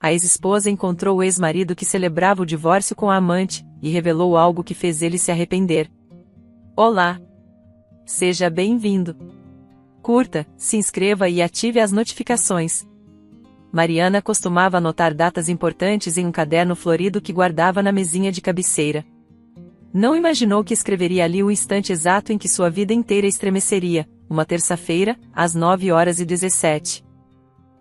a ex-esposa encontrou o ex-marido que celebrava o divórcio com a amante, e revelou algo que fez ele se arrepender. Olá! Seja bem-vindo! Curta, se inscreva e ative as notificações. Mariana costumava anotar datas importantes em um caderno florido que guardava na mesinha de cabeceira. Não imaginou que escreveria ali o instante exato em que sua vida inteira estremeceria, uma terça-feira, às 9h17.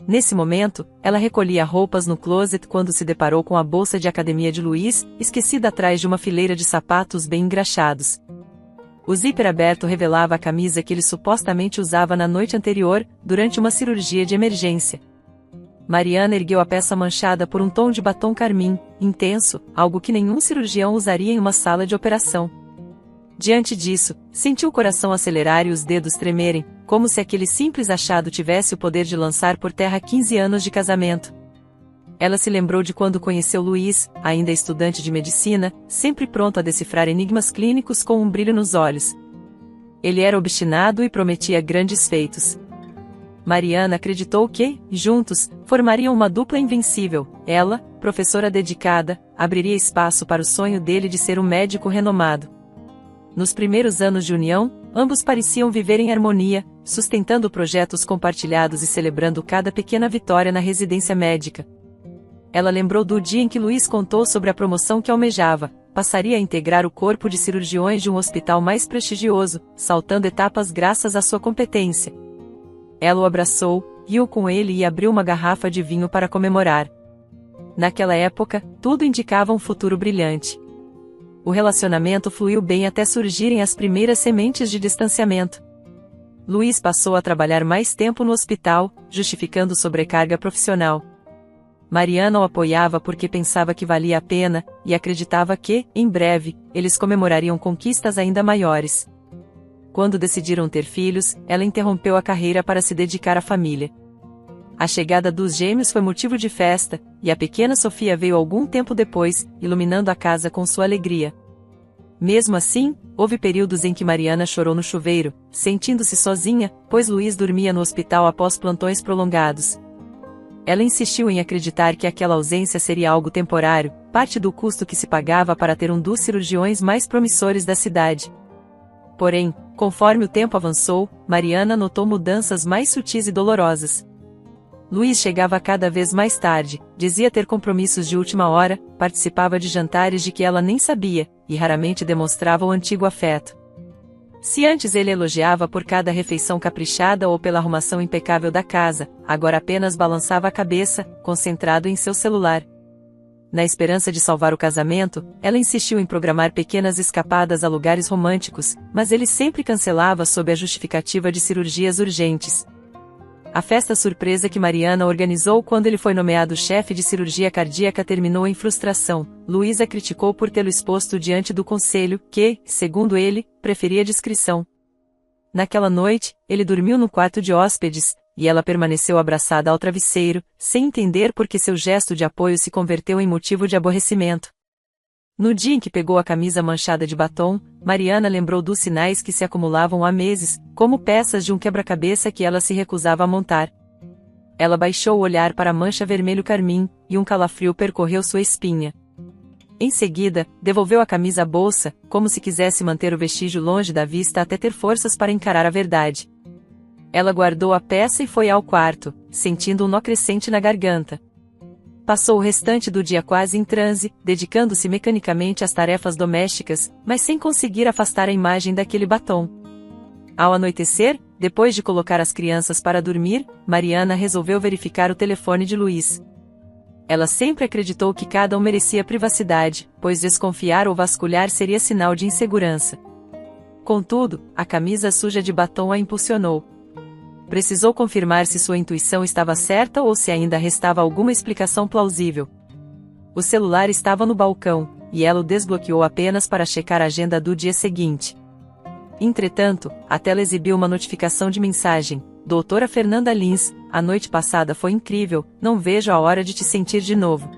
Nesse momento, ela recolhia roupas no closet quando se deparou com a bolsa de academia de Luiz, esquecida atrás de uma fileira de sapatos bem engraxados. O zíper aberto revelava a camisa que ele supostamente usava na noite anterior, durante uma cirurgia de emergência. Mariana ergueu a peça manchada por um tom de batom carmim, intenso, algo que nenhum cirurgião usaria em uma sala de operação. Diante disso, sentiu o coração acelerar e os dedos tremerem, como se aquele simples achado tivesse o poder de lançar por terra 15 anos de casamento. Ela se lembrou de quando conheceu Luiz, ainda estudante de medicina, sempre pronto a decifrar enigmas clínicos com um brilho nos olhos. Ele era obstinado e prometia grandes feitos. Mariana acreditou que, juntos, formariam uma dupla invencível. Ela, professora dedicada, abriria espaço para o sonho dele de ser um médico renomado. Nos primeiros anos de união, ambos pareciam viver em harmonia, sustentando projetos compartilhados e celebrando cada pequena vitória na residência médica. Ela lembrou do dia em que Luiz contou sobre a promoção que almejava, passaria a integrar o corpo de cirurgiões de um hospital mais prestigioso, saltando etapas graças à sua competência. Ela o abraçou, riu com ele e abriu uma garrafa de vinho para comemorar. Naquela época, tudo indicava um futuro brilhante. O relacionamento fluiu bem até surgirem as primeiras sementes de distanciamento. Luiz passou a trabalhar mais tempo no hospital, justificando sobrecarga profissional. Mariana o apoiava porque pensava que valia a pena, e acreditava que, em breve, eles comemorariam conquistas ainda maiores. Quando decidiram ter filhos, ela interrompeu a carreira para se dedicar à família. A chegada dos gêmeos foi motivo de festa, e a pequena Sofia veio algum tempo depois, iluminando a casa com sua alegria. Mesmo assim, houve períodos em que Mariana chorou no chuveiro, sentindo-se sozinha, pois Luiz dormia no hospital após plantões prolongados. Ela insistiu em acreditar que aquela ausência seria algo temporário, parte do custo que se pagava para ter um dos cirurgiões mais promissores da cidade. Porém, conforme o tempo avançou, Mariana notou mudanças mais sutis e dolorosas. Luiz chegava cada vez mais tarde, dizia ter compromissos de última hora, participava de jantares de que ela nem sabia, e raramente demonstrava o antigo afeto. Se antes ele elogiava por cada refeição caprichada ou pela arrumação impecável da casa, agora apenas balançava a cabeça, concentrado em seu celular. Na esperança de salvar o casamento, ela insistiu em programar pequenas escapadas a lugares românticos, mas ele sempre cancelava sob a justificativa de cirurgias urgentes. A festa surpresa que Mariana organizou quando ele foi nomeado chefe de cirurgia cardíaca terminou em frustração. Luiz a criticou por tê-lo exposto diante do conselho, que, segundo ele, preferia discrição. Naquela noite, ele dormiu no quarto de hóspedes, e ela permaneceu abraçada ao travesseiro, sem entender por que seu gesto de apoio se converteu em motivo de aborrecimento. No dia em que pegou a camisa manchada de batom, Mariana lembrou dos sinais que se acumulavam há meses, como peças de um quebra-cabeça que ela se recusava a montar. Ela baixou o olhar para a mancha vermelho-carmim, e um calafrio percorreu sua espinha. Em seguida, devolveu a camisa à bolsa, como se quisesse manter o vestígio longe da vista até ter forças para encarar a verdade. Ela guardou a peça e foi ao quarto, sentindo um nó crescente na garganta. Passou o restante do dia quase em transe, dedicando-se mecanicamente às tarefas domésticas, mas sem conseguir afastar a imagem daquele batom. Ao anoitecer, depois de colocar as crianças para dormir, Mariana resolveu verificar o telefone de Luiz. Ela sempre acreditou que cada um merecia privacidade, pois desconfiar ou vasculhar seria sinal de insegurança. Contudo, a camisa suja de batom a impulsionou. Precisou confirmar se sua intuição estava certa ou se ainda restava alguma explicação plausível. O celular estava no balcão, e ela o desbloqueou apenas para checar a agenda do dia seguinte. Entretanto, a tela exibiu uma notificação de mensagem: Doutora Fernanda Lins, a noite passada foi incrível, não vejo a hora de te sentir de novo.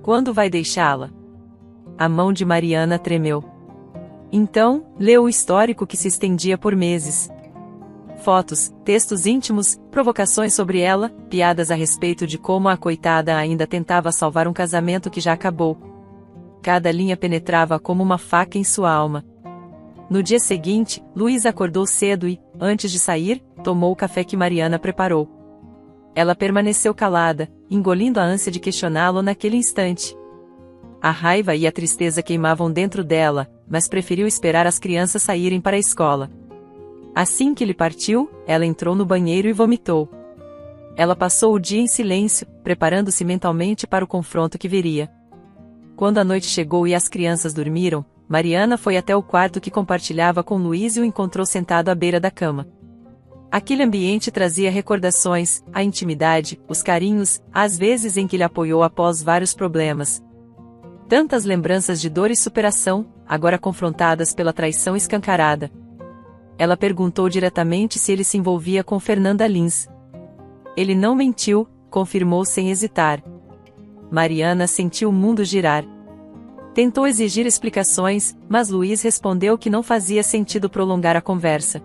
Quando vai deixá-la? A mão de Mariana tremeu. Então, leu o histórico que se estendia por meses. fotos, textos íntimos, provocações sobre ela, piadas a respeito de como a coitada ainda tentava salvar um casamento que já acabou. Cada linha penetrava como uma faca em sua alma. No dia seguinte, Luiz acordou cedo e, antes de sair, tomou o café que Mariana preparou. Ela permaneceu calada, engolindo a ânsia de questioná-lo naquele instante. A raiva e a tristeza queimavam dentro dela, mas preferiu esperar as crianças saírem para a escola. Assim que ele partiu, ela entrou no banheiro e vomitou. Ela passou o dia em silêncio, preparando-se mentalmente para o confronto que viria. Quando a noite chegou e as crianças dormiram, Mariana foi até o quarto que compartilhava com Luiz e o encontrou sentado à beira da cama. Aquele ambiente trazia recordações, a intimidade, os carinhos, as vezes em que ele apoiou após vários problemas. Tantas lembranças de dor e superação, agora confrontadas pela traição escancarada. Ela perguntou diretamente se ele se envolvia com Fernanda Lins. Ele não mentiu, confirmou sem hesitar. Mariana sentiu o mundo girar. Tentou exigir explicações, mas Luiz respondeu que não fazia sentido prolongar a conversa.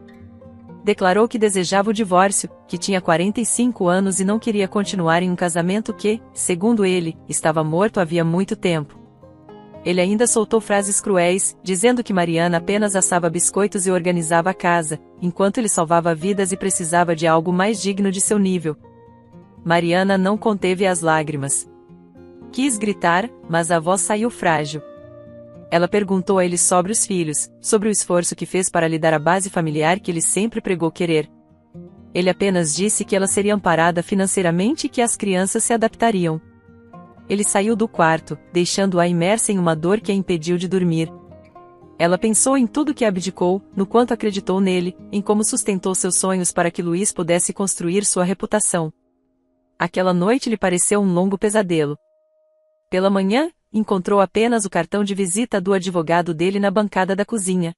Declarou que desejava o divórcio, que tinha 45 anos e não queria continuar em um casamento que, segundo ele, estava morto havia muito tempo. Ele ainda soltou frases cruéis, dizendo que Mariana apenas assava biscoitos e organizava a casa, enquanto ele salvava vidas e precisava de algo mais digno de seu nível. Mariana não conteve as lágrimas. Quis gritar, mas a voz saiu frágil. Ela perguntou a ele sobre os filhos, sobre o esforço que fez para lhe dar a base familiar que ele sempre pregou querer. Ele apenas disse que ela seria amparada financeiramente e que as crianças se adaptariam. Ele saiu do quarto, deixando-a imersa em uma dor que a impediu de dormir. Ela pensou em tudo que abdicou, no quanto acreditou nele, em como sustentou seus sonhos para que Luiz pudesse construir sua reputação. Aquela noite lhe pareceu um longo pesadelo. Pela manhã, encontrou apenas o cartão de visita do advogado dele na bancada da cozinha.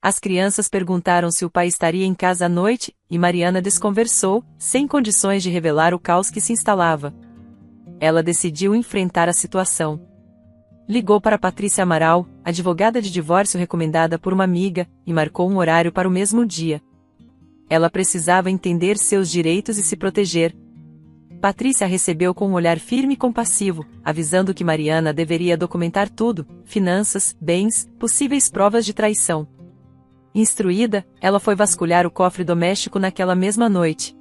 As crianças perguntaram se o pai estaria em casa à noite, e Mariana desconversou, sem condições de revelar o caos que se instalava. Ela decidiu enfrentar a situação. Ligou para Patrícia Amaral, advogada de divórcio recomendada por uma amiga, e marcou um horário para o mesmo dia. Ela precisava entender seus direitos e se proteger. Patrícia a recebeu com um olhar firme e compassivo, avisando que Mariana deveria documentar tudo, finanças, bens, possíveis provas de traição. Instruída, ela foi vasculhar o cofre doméstico naquela mesma noite.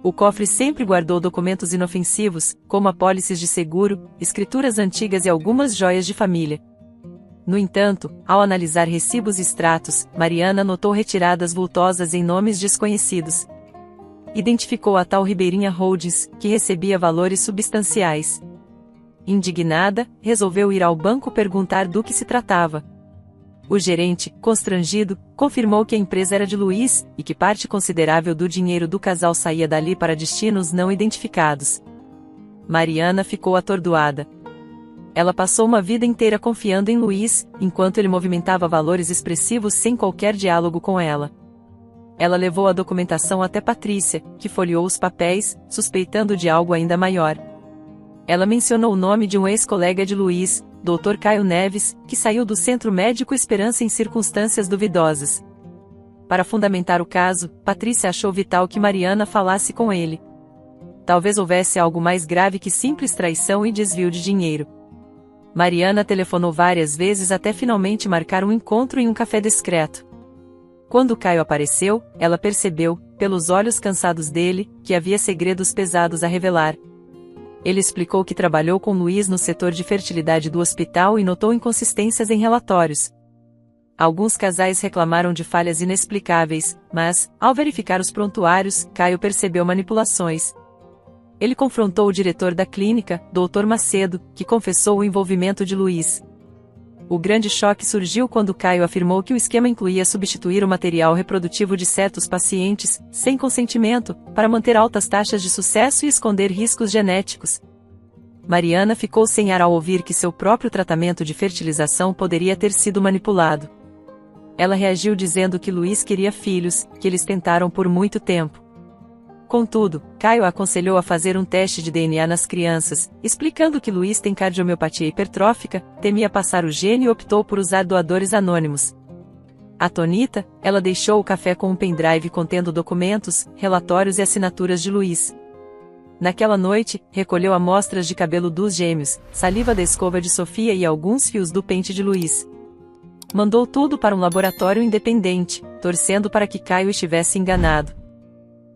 O cofre sempre guardou documentos inofensivos, como apólices de seguro, escrituras antigas e algumas joias de família. No entanto, ao analisar recibos e extratos, Mariana notou retiradas vultosas em nomes desconhecidos. Identificou a tal Ribeirinha Holdings, que recebia valores substanciais. Indignada, resolveu ir ao banco perguntar do que se tratava. O gerente, constrangido, confirmou que a empresa era de Luiz, e que parte considerável do dinheiro do casal saía dali para destinos não identificados. Mariana ficou atordoada. Ela passou uma vida inteira confiando em Luiz, enquanto ele movimentava valores expressivos sem qualquer diálogo com ela. Ela levou a documentação até Patrícia, que folheou os papéis, suspeitando de algo ainda maior. Ela mencionou o nome de um ex-colega de Luiz, Dr. Caio Neves, que saiu do Centro Médico Esperança em circunstâncias duvidosas. Para fundamentar o caso, Patrícia achou vital que Mariana falasse com ele. Talvez houvesse algo mais grave que simples traição e desvio de dinheiro. Mariana telefonou várias vezes até finalmente marcar um encontro em um café discreto. Quando Caio apareceu, ela percebeu, pelos olhos cansados dele, que havia segredos pesados a revelar. Ele explicou que trabalhou com Luiz no setor de fertilidade do hospital e notou inconsistências em relatórios. Alguns casais reclamaram de falhas inexplicáveis, mas, ao verificar os prontuários, Caio percebeu manipulações. Ele confrontou o diretor da clínica, Dr. Macedo, que confessou o envolvimento de Luiz. O grande choque surgiu quando Caio afirmou que o esquema incluía substituir o material reprodutivo de certos pacientes, sem consentimento, para manter altas taxas de sucesso e esconder riscos genéticos. Mariana ficou sem ar ao ouvir que seu próprio tratamento de fertilização poderia ter sido manipulado. Ela reagiu dizendo que Luiz queria filhos, que eles tentaram por muito tempo. Contudo, Caio a aconselhou a fazer um teste de DNA nas crianças, explicando que Luiz tem cardiomiopatia hipertrófica, temia passar o gene e optou por usar doadores anônimos. Atônita, ela deixou o café com um pendrive contendo documentos, relatórios e assinaturas de Luiz. Naquela noite, recolheu amostras de cabelo dos gêmeos, saliva da escova de Sofia e alguns fios do pente de Luiz. Mandou tudo para um laboratório independente, torcendo para que Caio estivesse enganado.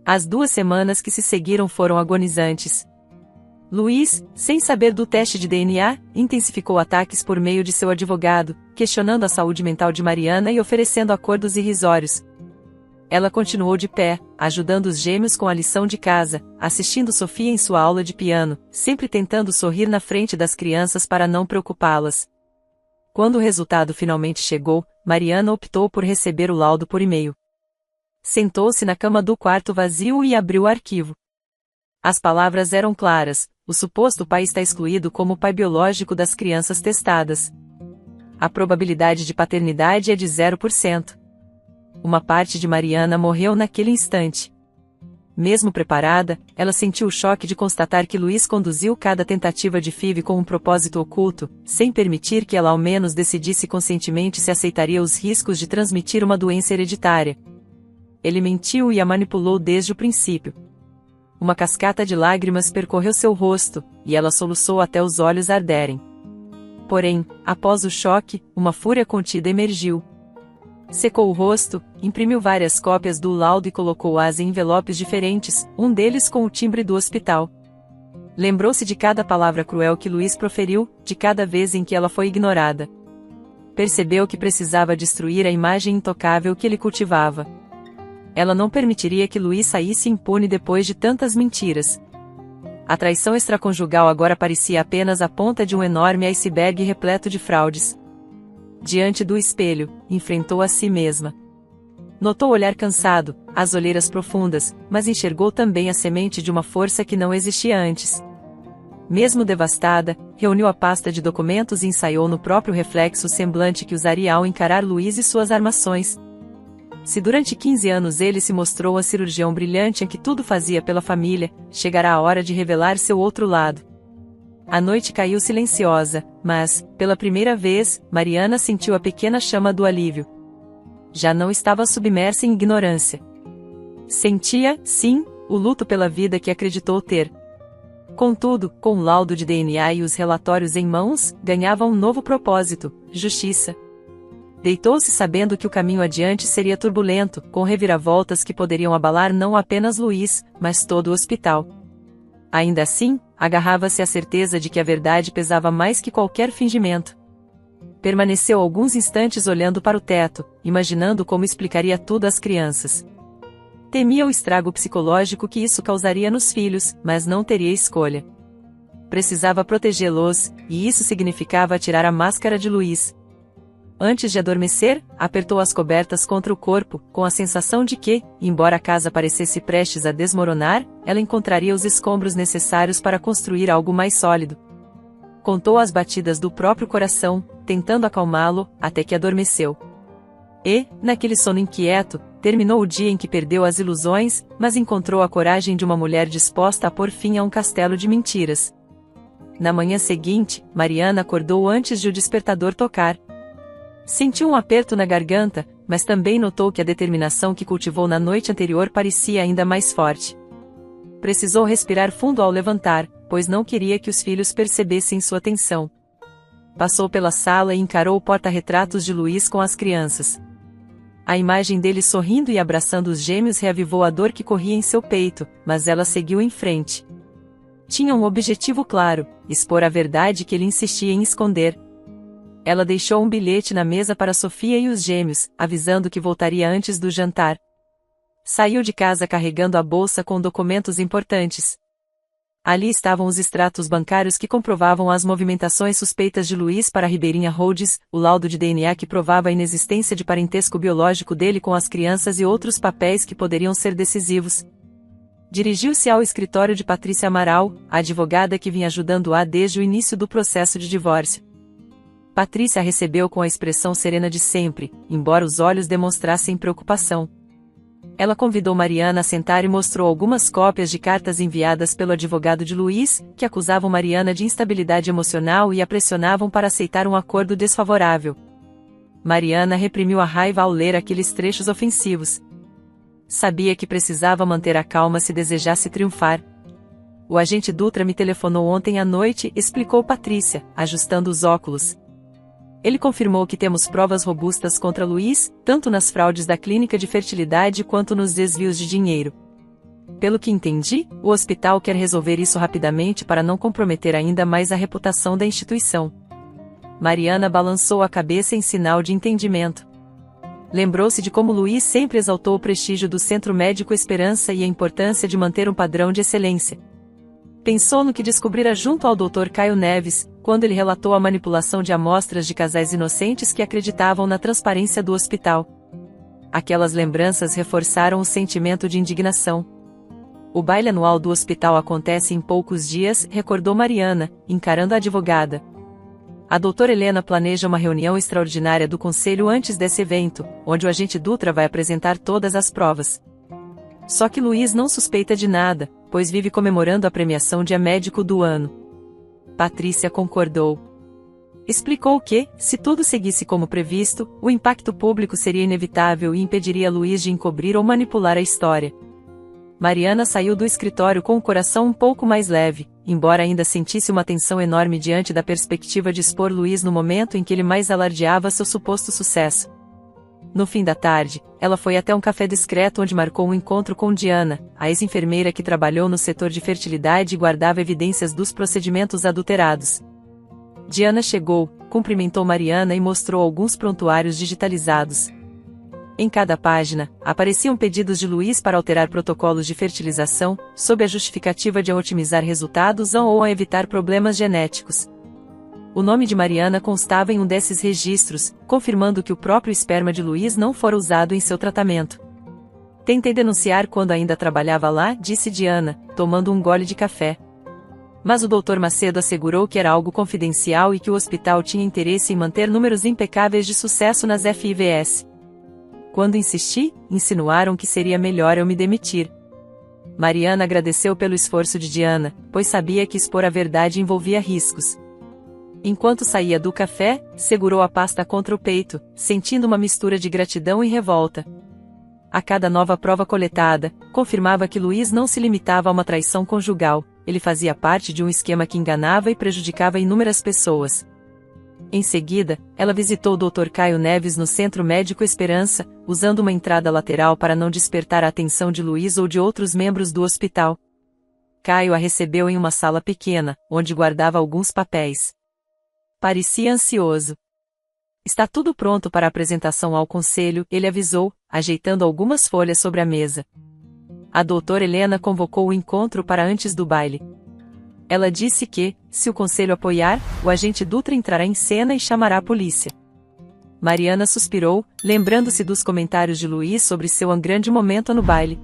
As 2 semanas que se seguiram foram agonizantes. Luiz, sem saber do teste de DNA, intensificou ataques por meio de seu advogado, questionando a saúde mental de Mariana e oferecendo acordos irrisórios. Ela continuou de pé, ajudando os gêmeos com a lição de casa, assistindo Sofia em sua aula de piano, sempre tentando sorrir na frente das crianças para não preocupá-las. Quando o resultado finalmente chegou, Mariana optou por receber o laudo por e-mail. Sentou-se na cama do quarto vazio e abriu o arquivo. As palavras eram claras: o suposto pai está excluído como pai biológico das crianças testadas. A probabilidade de paternidade é de 0%. Uma parte de Mariana morreu naquele instante. Mesmo preparada, ela sentiu o choque de constatar que Luiz conduziu cada tentativa de FIV com um propósito oculto, sem permitir que ela ao menos decidisse conscientemente se aceitaria os riscos de transmitir uma doença hereditária. Ele mentiu e a manipulou desde o princípio. Uma cascata de lágrimas percorreu seu rosto, e ela soluçou até os olhos arderem. Porém, após o choque, uma fúria contida emergiu. Secou o rosto, imprimiu várias cópias do laudo e colocou-as em envelopes diferentes, um deles com o timbre do hospital. Lembrou-se de cada palavra cruel que Luiz proferiu, de cada vez em que ela foi ignorada. Percebeu que precisava destruir a imagem intocável que ele cultivava. Ela não permitiria que Luiz saísse impune depois de tantas mentiras. A traição extraconjugal agora parecia apenas a ponta de um enorme iceberg repleto de fraudes. Diante do espelho, enfrentou a si mesma. Notou o olhar cansado, as olheiras profundas, mas enxergou também a semente de uma força que não existia antes. Mesmo devastada, reuniu a pasta de documentos e ensaiou no próprio reflexo o semblante que usaria ao encarar Luiz e suas armações. Se durante 15 anos ele se mostrou a cirurgião brilhante em que tudo fazia pela família, chegará a hora de revelar seu outro lado. A noite caiu silenciosa, mas, pela primeira vez, Mariana sentiu a pequena chama do alívio. Já não estava submersa em ignorância. Sentia, sim, o luto pela vida que acreditou ter. Contudo, com o laudo de DNA e os relatórios em mãos, ganhava um novo propósito: justiça. Deitou-se sabendo que o caminho adiante seria turbulento, com reviravoltas que poderiam abalar não apenas Luiz, mas todo o hospital. Ainda assim, agarrava-se à certeza de que a verdade pesava mais que qualquer fingimento. Permaneceu alguns instantes olhando para o teto, imaginando como explicaria tudo às crianças. Temia o estrago psicológico que isso causaria nos filhos, mas não teria escolha. Precisava protegê-los, e isso significava tirar a máscara de Luiz. Antes de adormecer, apertou as cobertas contra o corpo, com a sensação de que, embora a casa parecesse prestes a desmoronar, ela encontraria os escombros necessários para construir algo mais sólido. Contou as batidas do próprio coração, tentando acalmá-lo, até que adormeceu. E, naquele sono inquieto, terminou o dia em que perdeu as ilusões, mas encontrou a coragem de uma mulher disposta a pôr fim a um castelo de mentiras. Na manhã seguinte, Mariana acordou antes de o despertador tocar. Sentiu um aperto na garganta, mas também notou que a determinação que cultivou na noite anterior parecia ainda mais forte. Precisou respirar fundo ao levantar, pois não queria que os filhos percebessem sua tensão. Passou pela sala e encarou o porta-retratos de Luiz com as crianças. A imagem dele sorrindo e abraçando os gêmeos reavivou a dor que corria em seu peito, mas ela seguiu em frente. Tinha um objetivo claro: expor a verdade que ele insistia em esconder. Ela deixou um bilhete na mesa para Sofia e os gêmeos, avisando que voltaria antes do jantar. Saiu de casa carregando a bolsa com documentos importantes. Ali estavam os extratos bancários que comprovavam as movimentações suspeitas de Luiz para Ribeirinha Holdings, o laudo de DNA que provava a inexistência de parentesco biológico dele com as crianças e outros papéis que poderiam ser decisivos. Dirigiu-se ao escritório de Patrícia Amaral, a advogada que vinha ajudando-a desde o início do processo de divórcio. Patrícia a recebeu com a expressão serena de sempre, embora os olhos demonstrassem preocupação. Ela convidou Mariana a sentar e mostrou algumas cópias de cartas enviadas pelo advogado de Luiz, que acusavam Mariana de instabilidade emocional e a pressionavam para aceitar um acordo desfavorável. Mariana reprimiu a raiva ao ler aqueles trechos ofensivos. Sabia que precisava manter a calma se desejasse triunfar. O agente Dutra me telefonou ontem à noite, explicou Patrícia, ajustando os óculos. Ele confirmou que temos provas robustas contra Luiz, tanto nas fraudes da clínica de fertilidade quanto nos desvios de dinheiro. Pelo que entendi, o hospital quer resolver isso rapidamente para não comprometer ainda mais a reputação da instituição. Mariana balançou a cabeça em sinal de entendimento. Lembrou-se de como Luiz sempre exaltou o prestígio do Centro Médico Esperança e a importância de manter um padrão de excelência. Pensou no que descobrira junto ao Dr. Caio Neves, quando ele relatou a manipulação de amostras de casais inocentes que acreditavam na transparência do hospital. Aquelas lembranças reforçaram o sentimento de indignação. O baile anual do hospital acontece em poucos dias, recordou Mariana, encarando a advogada. A doutora Helena planeja uma reunião extraordinária do conselho antes desse evento, onde o agente Dutra vai apresentar todas as provas. Só que Luiz não suspeita de nada, pois vive comemorando a premiação de médico do ano. Patrícia concordou. Explicou que, se tudo seguisse como previsto, o impacto público seria inevitável e impediria Luiz de encobrir ou manipular a história. Mariana saiu do escritório com o coração um pouco mais leve, embora ainda sentisse uma tensão enorme diante da perspectiva de expor Luiz no momento em que ele mais alardeava seu suposto sucesso. No fim da tarde, ela foi até um café discreto onde marcou um encontro com Diana, a ex-enfermeira que trabalhou no setor de fertilidade e guardava evidências dos procedimentos adulterados. Diana chegou, cumprimentou Mariana e mostrou alguns prontuários digitalizados. Em cada página, apareciam pedidos de Luiz para alterar protocolos de fertilização, sob a justificativa de otimizar resultados ou a evitar problemas genéticos. O nome de Mariana constava em um desses registros, confirmando que o próprio esperma de Luiz não fora usado em seu tratamento. Tentei denunciar quando ainda trabalhava lá, disse Diana, tomando um gole de café. Mas o Dr. Macedo assegurou que era algo confidencial e que o hospital tinha interesse em manter números impecáveis de sucesso nas FIVS. Quando insisti, insinuaram que seria melhor eu me demitir. Mariana agradeceu pelo esforço de Diana, pois sabia que expor a verdade envolvia riscos. Enquanto saía do café, segurou a pasta contra o peito, sentindo uma mistura de gratidão e revolta. A cada nova prova coletada, confirmava que Luiz não se limitava a uma traição conjugal, ele fazia parte de um esquema que enganava e prejudicava inúmeras pessoas. Em seguida, ela visitou o Dr. Caio Neves no Centro Médico Esperança, usando uma entrada lateral para não despertar a atenção de Luiz ou de outros membros do hospital. Caio a recebeu em uma sala pequena, onde guardava alguns papéis. Parecia ansioso. Está tudo pronto para a apresentação ao conselho, ele avisou, ajeitando algumas folhas sobre a mesa. A doutora Helena convocou o encontro para antes do baile. Ela disse que, se o conselho apoiar, o agente Dutra entrará em cena e chamará a polícia. Mariana suspirou, lembrando-se dos comentários de Luiz sobre seu grande momento no baile.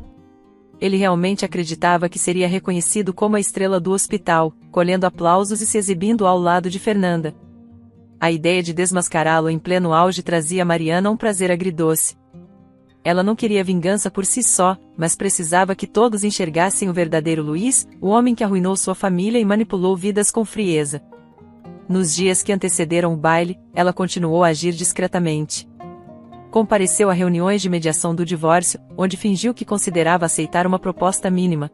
Ele realmente acreditava que seria reconhecido como a estrela do hospital, colhendo aplausos e se exibindo ao lado de Fernanda. A ideia de desmascará-lo em pleno auge trazia a Mariana um prazer agridoce. Ela não queria vingança por si só, mas precisava que todos enxergassem o verdadeiro Luiz, o homem que arruinou sua família e manipulou vidas com frieza. Nos dias que antecederam o baile, ela continuou a agir discretamente. Compareceu a reuniões de mediação do divórcio, onde fingiu que considerava aceitar uma proposta mínima.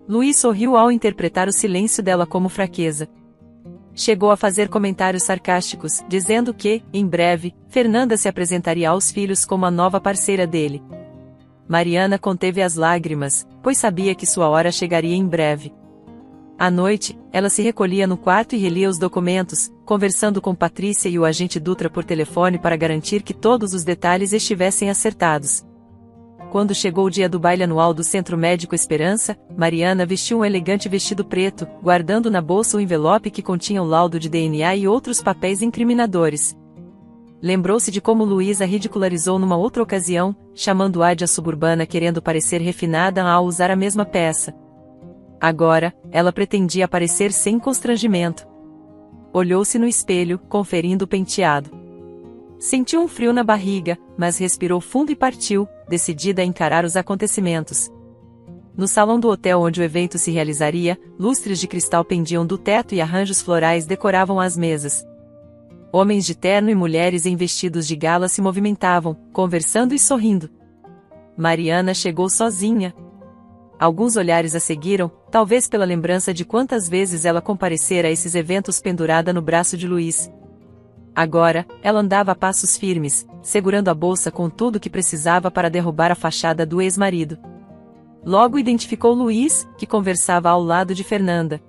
Luiz sorriu ao interpretar o silêncio dela como fraqueza. Chegou a fazer comentários sarcásticos, dizendo que, em breve, Fernanda se apresentaria aos filhos como a nova parceira dele. Mariana conteve as lágrimas, pois sabia que sua hora chegaria em breve. À noite, ela se recolhia no quarto e relia os documentos, conversando com Patrícia e o agente Dutra por telefone para garantir que todos os detalhes estivessem acertados. Quando chegou o dia do baile anual do Centro Médico Esperança, Mariana vestiu um elegante vestido preto, guardando na bolsa o envelope que continha o laudo de DNA e outros papéis incriminadores. Lembrou-se de como Luiz a ridicularizou numa outra ocasião, chamando-a de a suburbana querendo parecer refinada ao usar a mesma peça. Agora, ela pretendia aparecer sem constrangimento. Olhou-se no espelho, conferindo o penteado. Sentiu um frio na barriga, mas respirou fundo e partiu, decidida a encarar os acontecimentos. No salão do hotel onde o evento se realizaria, lustres de cristal pendiam do teto e arranjos florais decoravam as mesas. Homens de terno e mulheres em vestidos de gala se movimentavam, conversando e sorrindo. Mariana chegou sozinha. Alguns olhares a seguiram, talvez pela lembrança de quantas vezes ela comparecera a esses eventos pendurada no braço de Luiz. Agora, ela andava a passos firmes, segurando a bolsa com tudo que precisava para derrubar a fachada do ex-marido. Logo identificou Luiz, que conversava ao lado de Fernanda.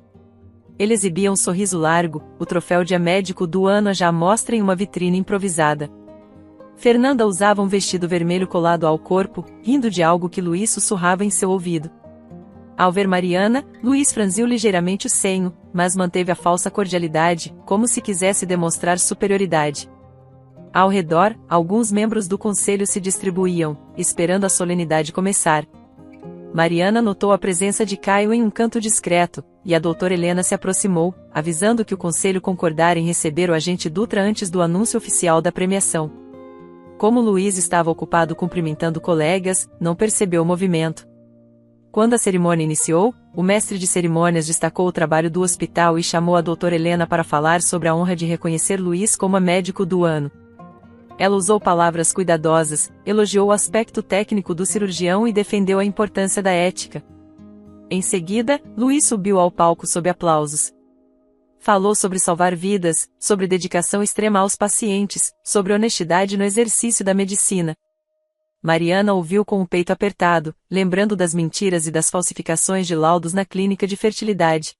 Ele exibia um sorriso largo, o troféu de médico do ano já à mostra em uma vitrine improvisada. Fernanda usava um vestido vermelho colado ao corpo, rindo de algo que Luiz sussurrava em seu ouvido. Ao ver Mariana, Luiz franziu ligeiramente o senho, mas manteve a falsa cordialidade, como se quisesse demonstrar superioridade. Ao redor, alguns membros do conselho se distribuíam, esperando a solenidade começar. Mariana notou a presença de Caio em um canto discreto, e a doutora Helena se aproximou, avisando que o conselho concordara em receber o agente Dutra antes do anúncio oficial da premiação. Como Luiz estava ocupado cumprimentando colegas, não percebeu o movimento. Quando a cerimônia iniciou, o mestre de cerimônias destacou o trabalho do hospital e chamou a doutora Helena para falar sobre a honra de reconhecer Luiz como a médico do ano. Ela usou palavras cuidadosas, elogiou o aspecto técnico do cirurgião e defendeu a importância da ética. Em seguida, Luiz subiu ao palco sob aplausos. Falou sobre salvar vidas, sobre dedicação extrema aos pacientes, sobre honestidade no exercício da medicina. Mariana ouviu com o peito apertado, lembrando das mentiras e das falsificações de laudos na clínica de fertilidade.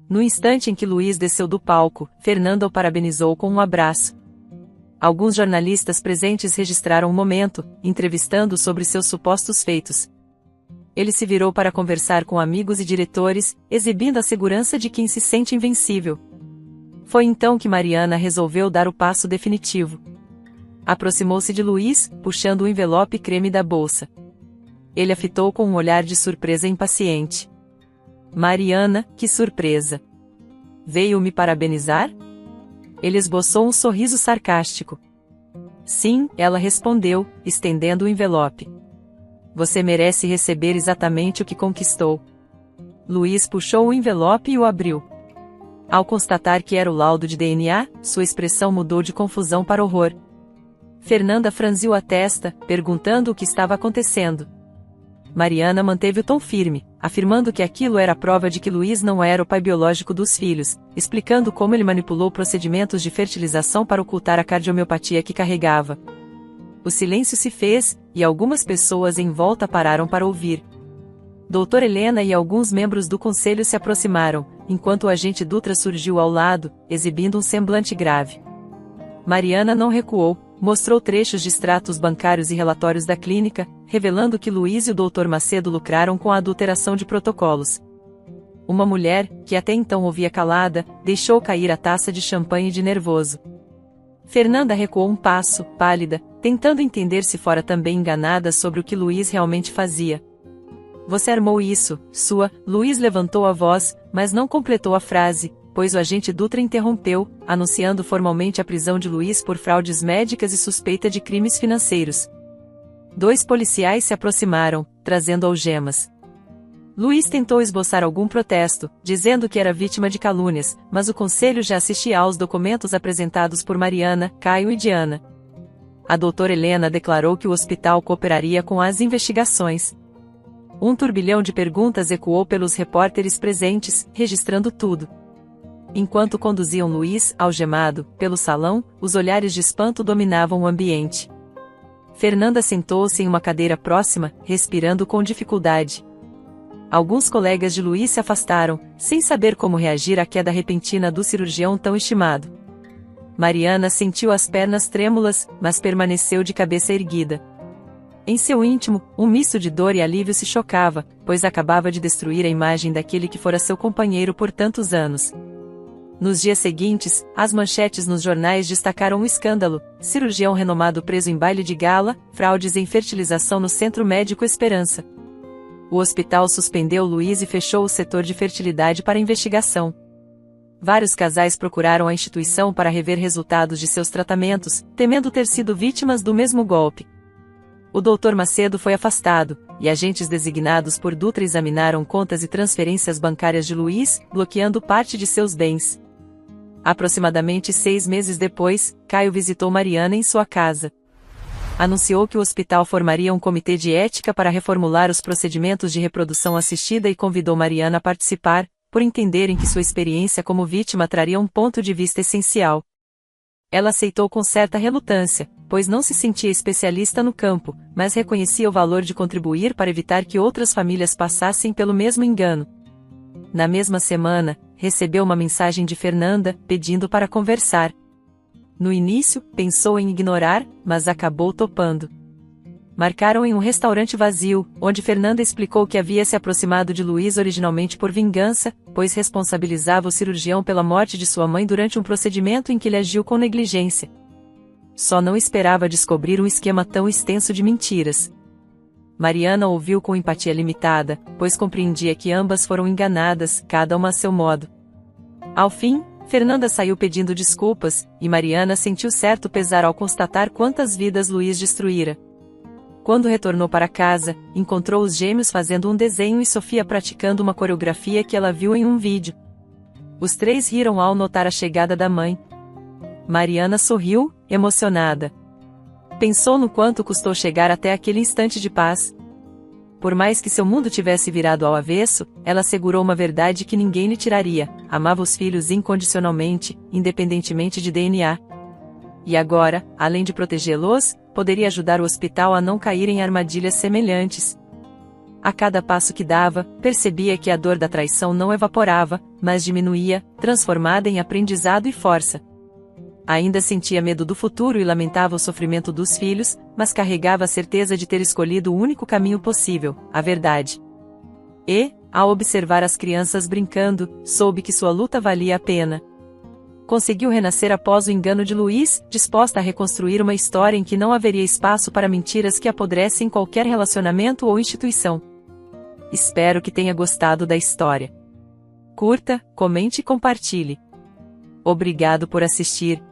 No instante em que Luiz desceu do palco, Fernanda o parabenizou com um abraço. Alguns jornalistas presentes registraram o momento, entrevistando sobre seus supostos feitos. Ele se virou para conversar com amigos e diretores, exibindo a segurança de quem se sente invencível. Foi então que Mariana resolveu dar o passo definitivo. Aproximou-se de Luiz, puxando o envelope creme da bolsa. Ele a fitou com um olhar de surpresa impaciente. Mariana, que surpresa! Veio me parabenizar? Ele esboçou um sorriso sarcástico. Sim, ela respondeu, estendendo o envelope. Você merece receber exatamente o que conquistou. Luiz puxou o envelope e o abriu. Ao constatar que era o laudo de DNA, sua expressão mudou de confusão para horror. Fernanda franziu a testa, perguntando o que estava acontecendo. Mariana manteve o tom firme, afirmando que aquilo era prova de que Luiz não era o pai biológico dos filhos, explicando como ele manipulou procedimentos de fertilização para ocultar a cardiomiopatia que carregava. O silêncio se fez, e algumas pessoas em volta pararam para ouvir. Doutora Helena e alguns membros do conselho se aproximaram, enquanto o agente Dutra surgiu ao lado, exibindo um semblante grave. Mariana não recuou, mostrou trechos de extratos bancários e relatórios da clínica, revelando que Luiz e o Dr. Macedo lucraram com a adulteração de protocolos. Uma mulher, que até então ouvia calada, deixou cair a taça de champanhe de nervoso. Fernanda recuou um passo, pálida, tentando entender se fora também enganada sobre o que Luiz realmente fazia. Você armou isso, sua... Luiz levantou a voz, mas não completou a frase, pois o agente Dutra interrompeu, anunciando formalmente a prisão de Luiz por fraudes médicas e suspeita de crimes financeiros. 2 policiais se aproximaram, trazendo algemas. Luiz tentou esboçar algum protesto, dizendo que era vítima de calúnias, mas o conselho já assistia aos documentos apresentados por Mariana, Caio e Diana. A doutora Helena declarou que o hospital cooperaria com as investigações. Um turbilhão de perguntas ecoou pelos repórteres presentes, registrando tudo. Enquanto conduziam Luiz, algemado, pelo salão, os olhares de espanto dominavam o ambiente. Fernanda sentou-se em uma cadeira próxima, respirando com dificuldade. Alguns colegas de Luiz se afastaram, sem saber como reagir à queda repentina do cirurgião tão estimado. Mariana sentiu as pernas trêmulas, mas permaneceu de cabeça erguida. Em seu íntimo, um misto de dor e alívio se chocava, pois acabava de destruir a imagem daquele que fora seu companheiro por tantos anos. Nos dias seguintes, as manchetes nos jornais destacaram o escândalo: cirurgião renomado preso em baile de gala, fraudes em fertilização no Centro Médico Esperança. O hospital suspendeu Luiz e fechou o setor de fertilidade para investigação. Vários casais procuraram a instituição para rever resultados de seus tratamentos, temendo ter sido vítimas do mesmo golpe. O Dr. Macedo foi afastado, e agentes designados por Dutra examinaram contas e transferências bancárias de Luiz, bloqueando parte de seus bens. Aproximadamente 6 meses depois, Caio visitou Mariana em sua casa. Anunciou que o hospital formaria um comitê de ética para reformular os procedimentos de reprodução assistida e convidou Mariana a participar, por entenderem que sua experiência como vítima traria um ponto de vista essencial. Ela aceitou com certa relutância, pois não se sentia especialista no campo, mas reconhecia o valor de contribuir para evitar que outras famílias passassem pelo mesmo engano. Na mesma semana, recebeu uma mensagem de Fernanda, pedindo para conversar. No início, pensou em ignorar, mas acabou topando. Marcaram em um restaurante vazio, onde Fernanda explicou que havia se aproximado de Luiz originalmente por vingança, pois responsabilizava o cirurgião pela morte de sua mãe durante um procedimento em que ele agiu com negligência. Só não esperava descobrir um esquema tão extenso de mentiras. Mariana ouviu com empatia limitada, pois compreendia que ambas foram enganadas, cada uma a seu modo. Ao fim, Fernanda saiu pedindo desculpas, e Mariana sentiu certo pesar ao constatar quantas vidas Luiz destruíra. Quando retornou para casa, encontrou os gêmeos fazendo um desenho e Sofia praticando uma coreografia que ela viu em um vídeo. Os três riram ao notar a chegada da mãe. Mariana sorriu, emocionada. Pensou no quanto custou chegar até aquele instante de paz. Por mais que seu mundo tivesse virado ao avesso, ela segurou uma verdade que ninguém lhe tiraria: amava os filhos incondicionalmente, independentemente de DNA. E agora, além de protegê-los, poderia ajudar o hospital a não cair em armadilhas semelhantes. A cada passo que dava, percebia que a dor da traição não evaporava, mas diminuía, transformada em aprendizado e força. Ainda sentia medo do futuro e lamentava o sofrimento dos filhos, mas carregava a certeza de ter escolhido o único caminho possível, a verdade. E, ao observar as crianças brincando, soube que sua luta valia a pena. Conseguiu renascer após o engano de Luiz, disposta a reconstruir uma história em que não haveria espaço para mentiras que apodrecem qualquer relacionamento ou instituição. Espero que tenha gostado da história. Curta, comente e compartilhe. Obrigado por assistir.